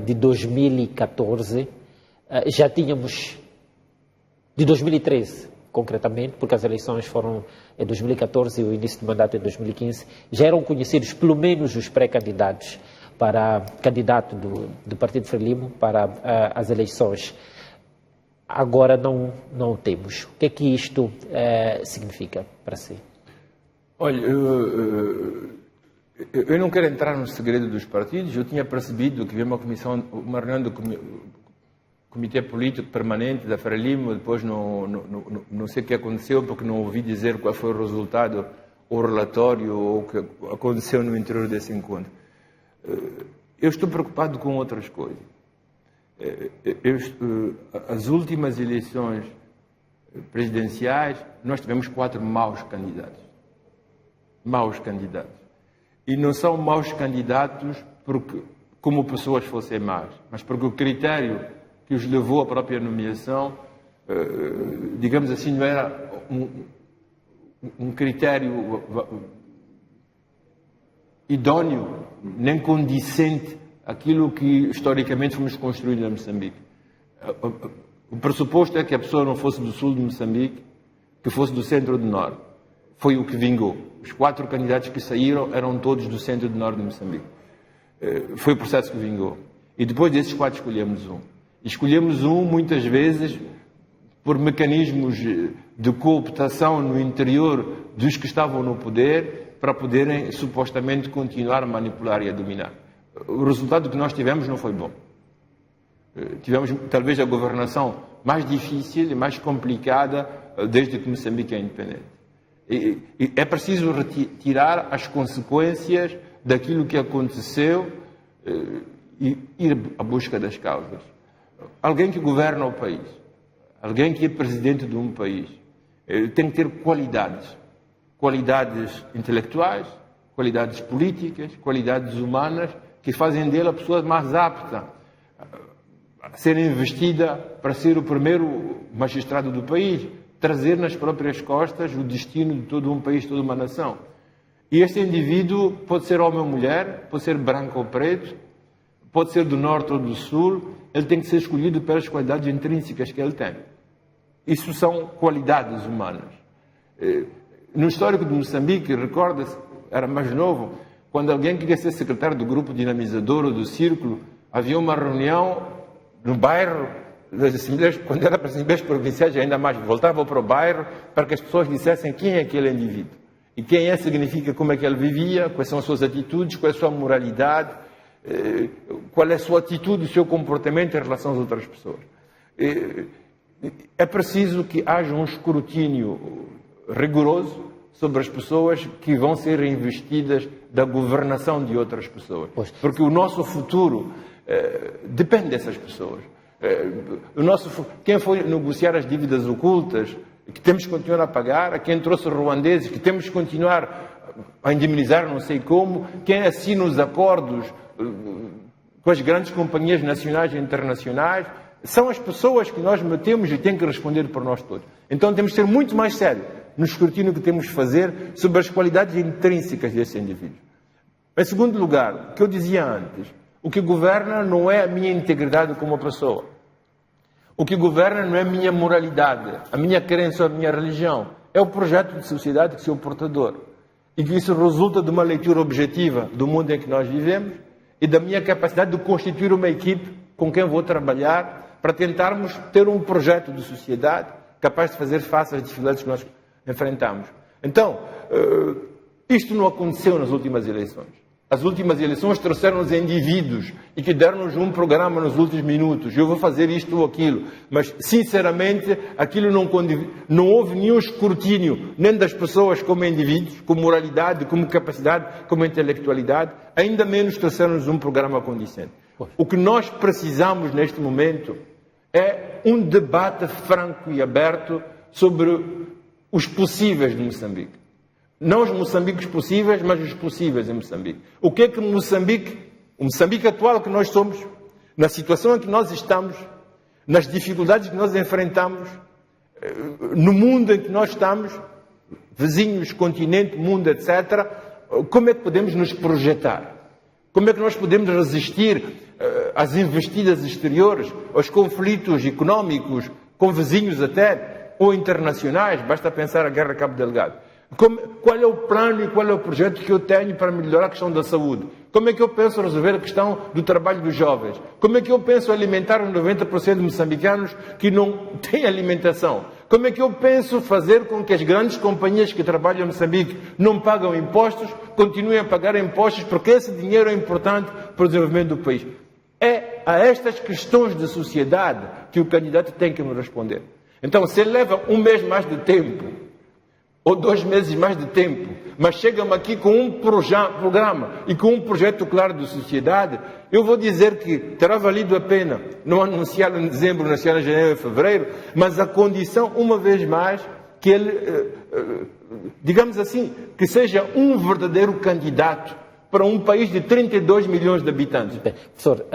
de 2014, já tínhamos, de 2013 concretamente, porque as eleições foram em 2014 e o início do mandato em 2015, já eram conhecidos pelo menos os pré-candidatos para candidato do Partido Frelimo para as eleições. Agora não temos. O que é que isto significa para si? Olha, eu não quero entrar no segredo dos partidos. Eu tinha percebido que havia uma reunião do Comitê Político Permanente da Frelimo, depois não sei o que aconteceu, porque não ouvi dizer qual foi o resultado, ou o relatório, ou o que aconteceu no interior desse encontro. Eu estou preocupado com outras coisas. As últimas eleições presidenciais, nós tivemos 4 maus candidatos. Maus candidatos. E não são maus candidatos porque, como pessoas fossem más, mas porque o critério que os levou à própria nomeação, digamos assim, não era um critério idóneo, nem condicente àquilo que historicamente fomos construídos em Moçambique. O pressuposto é que a pessoa não fosse do sul de Moçambique, que fosse do centro ou do norte. Foi o que vingou. Os 4 candidatos que saíram eram todos do centro e do norte de Moçambique. Foi o processo que vingou. E depois desses 4 escolhemos um. E escolhemos um, muitas vezes, por mecanismos de cooptação no interior dos que estavam no poder, para poderem supostamente continuar a manipular e a dominar. o resultado que nós tivemos não foi bom. Tivemos talvez a governação mais difícil e mais complicada desde que Moçambique é independente. E é preciso retirar as consequências daquilo que aconteceu e ir à busca das causas. Alguém que governa o país, alguém que é presidente de um país, tem que ter qualidades intelectuais, qualidades políticas, qualidades humanas, que fazem dele a pessoa mais apta a ser investida para ser o primeiro magistrado do país, trazer nas próprias costas o destino de todo um país, toda uma nação. E este indivíduo pode ser homem ou mulher, pode ser branco ou preto, pode ser do norte ou do sul, ele tem que ser escolhido pelas qualidades intrínsecas que ele tem. Isso são qualidades humanas. No histórico de Moçambique, recorda-se, era mais novo, quando alguém queria ser secretário do grupo dinamizador ou do círculo, havia uma reunião no bairro das assembleias, quando era para as assembleias provinciais, ainda mais, voltava para o bairro para que as pessoas dissessem quem é aquele indivíduo. E quem é significa como é que ele vivia, quais são as suas atitudes, qual é a sua moralidade, qual é a sua atitude, o seu comportamento em relação às outras pessoas. É preciso que haja um escrutínio rigoroso sobre as pessoas que vão ser investidas da governação de outras pessoas. Porque o nosso futuro depende dessas pessoas. Quem foi negociar as dívidas ocultas, que temos que continuar a pagar, a quem trouxe ruandeses, que temos que continuar a indemnizar não sei como, quem assina os acordos com as grandes companhias nacionais e internacionais, são as pessoas que nós metemos e têm que responder por nós todos. Então temos que ser muito mais sérios no escrutínio que temos de fazer sobre as qualidades intrínsecas desse indivíduo. Em segundo lugar, o que eu dizia antes, o que governa não é a minha integridade como pessoa. O que governa não é a minha moralidade, a minha crença ou a minha religião. É o projeto de sociedade que sou portador. E que isso resulta de uma leitura objetiva do mundo em que nós vivemos e da minha capacidade de constituir uma equipe com quem vou trabalhar para tentarmos ter um projeto de sociedade capaz de fazer face às dificuldades que nós enfrentamos. Então, isto não aconteceu nas últimas eleições. As últimas eleições trouxeram-nos indivíduos e que deram-nos um programa nos últimos minutos. Eu vou fazer isto ou aquilo. Mas, sinceramente, aquilo não houve nenhum escrutínio, nem das pessoas como indivíduos, como moralidade, como capacidade, como intelectualidade. Ainda menos trouxeram-nos um programa condizente. O que nós precisamos neste momento é um debate franco e aberto sobre os possíveis de Moçambique. Não os Moçambiques possíveis, mas os possíveis em Moçambique. O que é que o Moçambique atual que nós somos, na situação em que nós estamos, nas dificuldades que nós enfrentamos, no mundo em que nós estamos, vizinhos, continente, mundo, etc., como é que podemos nos projetar? Como é que nós podemos resistir às investidas exteriores, aos conflitos económicos, com vizinhos até, ou internacionais? Basta pensar a Guerra Cabo Delgado. Qual é o plano e qual é o projeto que eu tenho para melhorar a questão da saúde? Como é que eu penso resolver a questão do trabalho dos jovens? Como é que eu penso alimentar os 90% de moçambicanos que não têm alimentação? Como é que eu penso fazer com que as grandes companhias que trabalham em Moçambique não pagam impostos, continuem a pagar impostos, porque esse dinheiro é importante para o desenvolvimento do país? É a estas questões de sociedade que o candidato tem que me responder. Então, se ele leva um mês mais de tempo, ou 2 meses mais de tempo, mas chegam aqui com um programa e com um projeto claro de sociedade, eu vou dizer que terá valido a pena não anunciá-lo em dezembro, anunciá-lo em janeiro ou em fevereiro, mas a condição, uma vez mais, que ele, digamos assim, que seja um verdadeiro candidato para um país de 32 milhões de habitantes. Bem, professor,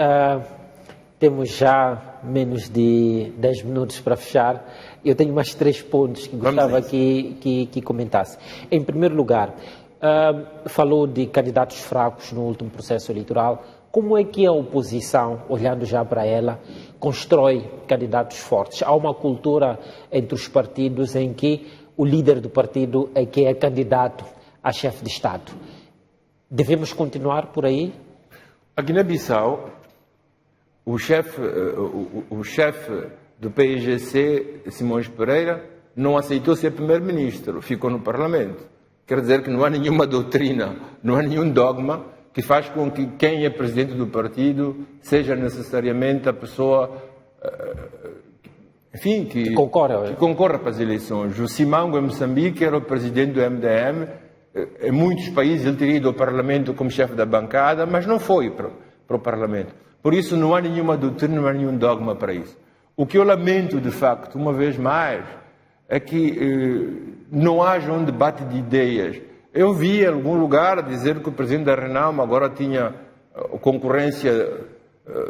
temos já menos de 10 minutos para fechar. Eu tenho mais 3 pontos que gostava que comentasse. Em primeiro lugar, falou de candidatos fracos no último processo eleitoral. Como é que a oposição, olhando já para ela, constrói candidatos fortes? Há uma cultura entre os partidos em que o líder do partido é que é candidato a chefe de Estado. Devemos continuar por aí? A Guiné-Bissau, o chefe do PIGC, Simões Pereira, não aceitou ser primeiro-ministro, ficou no Parlamento. Quer dizer que não há nenhuma doutrina, não há nenhum dogma que faz com que quem é presidente do partido seja necessariamente a pessoa, enfim, que concorra para as eleições. O Simango, em Moçambique, era o presidente do MDM. Em muitos países ele teria ido ao Parlamento como chefe da bancada, mas não foi para o Parlamento. Por isso não há nenhuma doutrina, não há nenhum dogma para isso. O que eu lamento, de facto, uma vez mais, é que não haja um debate de ideias. Eu vi em algum lugar dizer que o presidente da Renamo agora tinha concorrência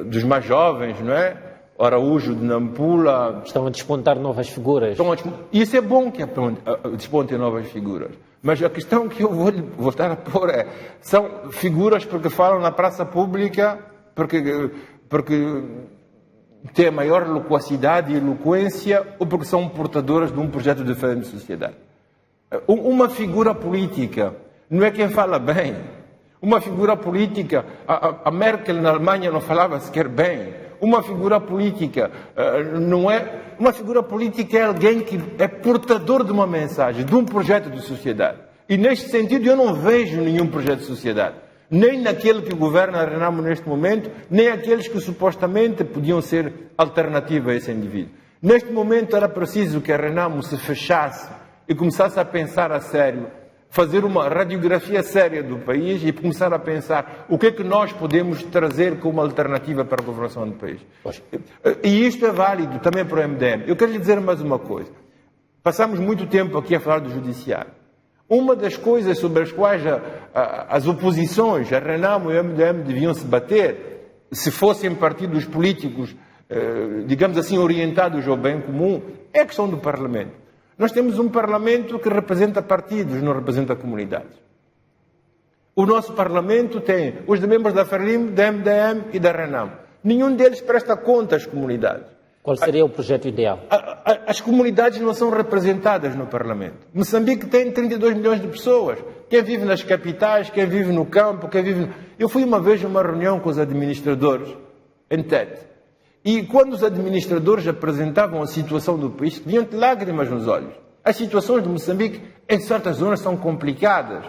dos mais jovens, não é? O Araújo de Nampula. Estão a despontar novas figuras. Isso é bom que despontem novas figuras. Mas a questão que eu vou voltar a pôr são figuras porque falam na praça pública, porque têm maior loquacidade e eloquência, ou porque são portadoras de um projeto diferente de sociedade. Uma figura política não é quem fala bem. Uma figura política, a Merkel na Alemanha não falava sequer bem. Uma figura política não é... Uma figura política é alguém que é portador de uma mensagem, de um projeto de sociedade. E neste sentido eu não vejo nenhum projeto de sociedade. Nem naquele que governa a Renamo neste momento, nem aqueles que supostamente podiam ser alternativa a esse indivíduo. Neste momento era preciso que a Renamo se fechasse e começasse a pensar a sério, fazer uma radiografia séria do país e começar a pensar o que é que nós podemos trazer como alternativa para a governação do país. E isto é válido também para o MDM. Eu quero lhe dizer mais uma coisa. Passamos muito tempo aqui a falar do judiciário. Uma das coisas sobre as quais as oposições, a Renamo e o MDM, deviam se bater, se fossem partidos políticos, digamos assim, orientados ao bem comum, é a questão do Parlamento. Nós temos um Parlamento que representa partidos, não representa comunidades. O nosso Parlamento tem os membros da Frelimo, da MDM e da Renamo. Nenhum deles presta conta às comunidades. Qual seria o projeto ideal? As comunidades não são representadas no Parlamento. Moçambique tem 32 milhões de pessoas. Quem vive nas capitais, quem vive no campo, quem vive... Eu fui uma vez a uma reunião com os administradores em Tete. E quando os administradores apresentavam a situação do país, vinham de lágrimas nos olhos. As situações de Moçambique, em certas zonas, são complicadas.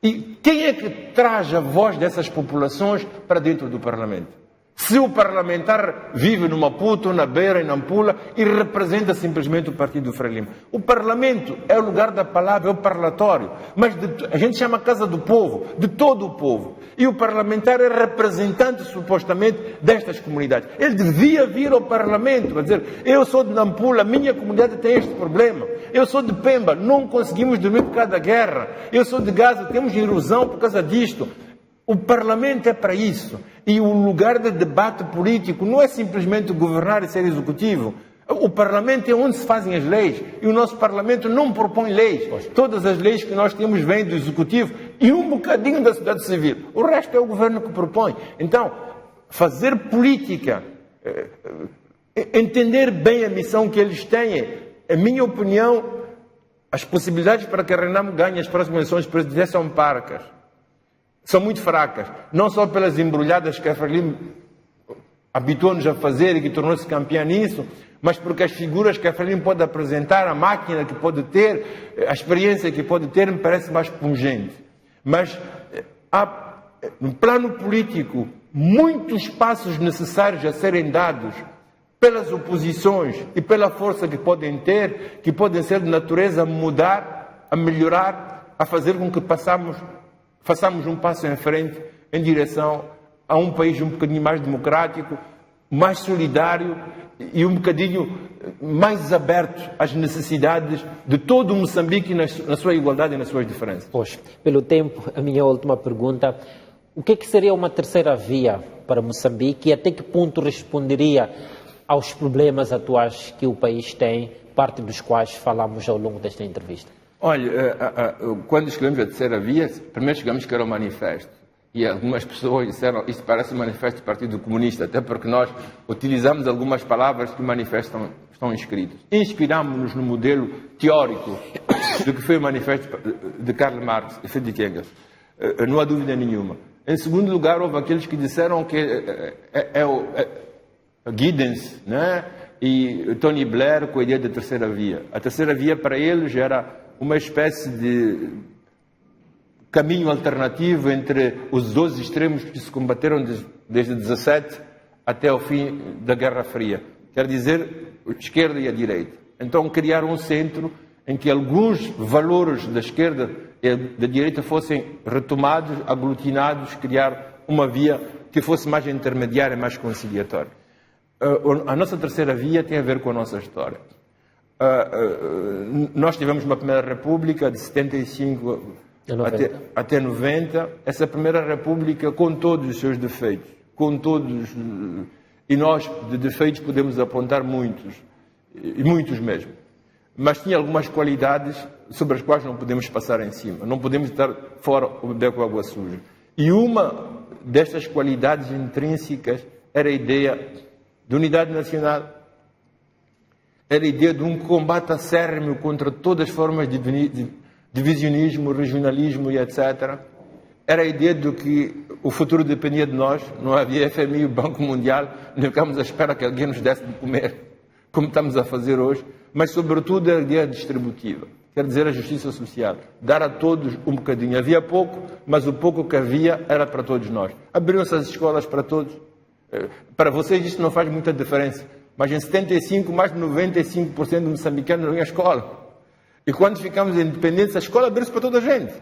E quem é que traz a voz dessas populações para dentro do Parlamento? Se o parlamentar vive no Maputo, na Beira e na Nampula e representa simplesmente o Partido Frelimo. O Parlamento é o lugar da palavra, é o parlatório. Mas a gente chama Casa do Povo, de todo o povo. E o parlamentar é representante, supostamente, destas comunidades. Ele devia vir ao Parlamento, a dizer, eu sou de Nampula, a minha comunidade tem este problema. Eu sou de Pemba, não conseguimos dormir por causa da guerra. Eu sou de Gaza, temos erosão por causa disto. O Parlamento é para isso. E o lugar de debate político não é simplesmente governar e ser executivo. O Parlamento é onde se fazem as leis. E o nosso Parlamento não propõe leis. Todas as leis que nós temos vêm do executivo e um bocadinho da sociedade civil. O resto é o governo que propõe. Então, fazer política, entender bem a missão que eles têm, em minha opinião, as possibilidades para que a Renamo ganhe as próximas eleições presidenciais são parcas. São muito fracas, não só pelas embrulhadas que a Frelimo habituou-nos a fazer e que tornou-se campeã nisso, mas porque as figuras que a Frelimo pode apresentar, a máquina que pode ter, a experiência que pode ter, me parece mais pungente. Mas há, no plano político, muitos passos necessários a serem dados pelas oposições e pela força que podem ter, que podem ser de natureza a mudar, a melhorar, a fazer com que façamos um passo em frente em direção a um país um bocadinho mais democrático, mais solidário e um bocadinho mais aberto às necessidades de todo o Moçambique na sua igualdade e nas suas diferenças. Pois, pelo tempo, a minha última pergunta, o que seria uma terceira via para Moçambique e até que ponto responderia aos problemas atuais que o país tem, parte dos quais falamos ao longo desta entrevista? Olha, quando escrevemos a terceira via, primeiro chegamos que era um manifesto. E algumas pessoas disseram, isso parece um manifesto do Partido Comunista, até porque nós utilizamos algumas palavras que o manifesto estão escritas. Inspirámos-nos no modelo teórico do que foi o manifesto de Karl Marx e Friedrich Engels. Não há dúvida nenhuma. Em segundo lugar, houve aqueles que disseram que Giddens, né? E Tony Blair com a ideia da terceira via. A terceira via para eles era uma espécie de caminho alternativo entre os 12 extremos que se combateram desde 17 até o fim da Guerra Fria. Quer dizer, a esquerda e a direita. Então, criar um centro em que alguns valores da esquerda e da direita fossem retomados, aglutinados, criar uma via que fosse mais intermediária, mais conciliatória. A nossa terceira via tem a ver com a nossa história. Nós tivemos uma Primeira República de 75 até 90. Essa Primeira República, com todos os seus defeitos, e nós de defeitos podemos apontar muitos, e muitos mesmo, mas tinha algumas qualidades sobre as quais não podemos passar em cima, não podemos estar fora ou beber com água suja. E uma destas qualidades intrínsecas era a ideia de unidade nacional, era a ideia de um combate acérrimo contra todas as formas de divisionismo, regionalismo e etc. Era a ideia de que o futuro dependia de nós, não havia FMI, o Banco Mundial, nem ficámos à espera que alguém nos desse de comer, como estamos a fazer hoje, mas sobretudo a ideia distributiva, quer dizer a justiça social, dar a todos um bocadinho. Havia pouco, mas o pouco que havia era para todos nós. Abriram-se as escolas para todos. Para vocês isso não faz muita diferença, mas em 75, mais de 95% dos moçambicanos não iam à escola. E quando ficamos independentes, a escola abriu-se para toda a gente.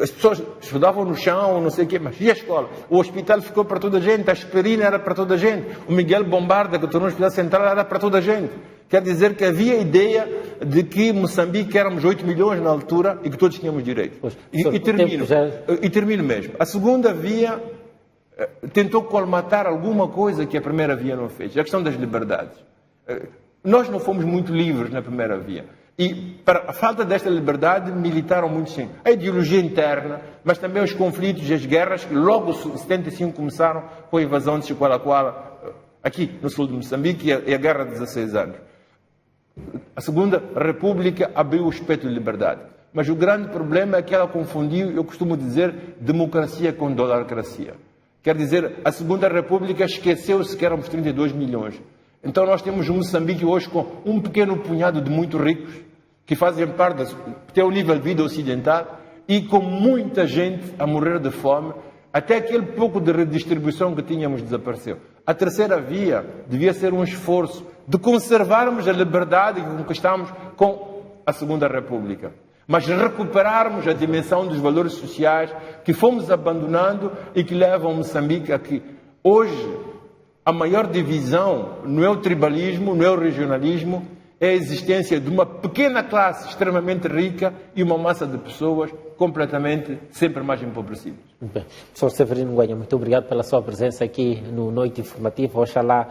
As pessoas estudavam no chão, não sei o quê, mas e a escola? O hospital ficou para toda a gente, a aspirina era para toda a gente, o Miguel Bombarda, que tornou o hospital central, era para toda a gente. Quer dizer que havia a ideia de que Moçambique éramos 8 milhões na altura e que todos tínhamos direito. E termino mesmo. A segunda via tentou colmatar alguma coisa que a primeira via não fez, a questão das liberdades. Nós não fomos muito livres na primeira via. E para a falta desta liberdade militaram muito sim. A ideologia interna, mas também os conflitos e as guerras que logo em 75 começaram com a invasão de Chiqualaquala, aqui no sul de Moçambique, e a guerra de 16 anos. A Segunda República abriu o espectro de liberdade. Mas o grande problema é que ela confundiu, eu costumo dizer, democracia com dolarcracia. Quer dizer, a Segunda República esqueceu-se que éramos 32 milhões. Então nós temos um Moçambique hoje com um pequeno punhado de muito ricos, que fazem parte até o nível de vida ocidental, e com muita gente a morrer de fome, até aquele pouco de redistribuição que tínhamos desapareceu. A terceira via devia ser um esforço de conservarmos a liberdade que conquistamos com a Segunda República, mas recuperarmos a dimensão dos valores sociais que fomos abandonando e que levam Moçambique a que hoje a maior divisão não é o tribalismo, não é o regionalismo, é a existência de uma pequena classe extremamente rica e uma massa de pessoas completamente sempre mais empobrecidas. Bem, professor Severino Ng'uenha, muito obrigado pela sua presença aqui no Noite Informativa. Oxalá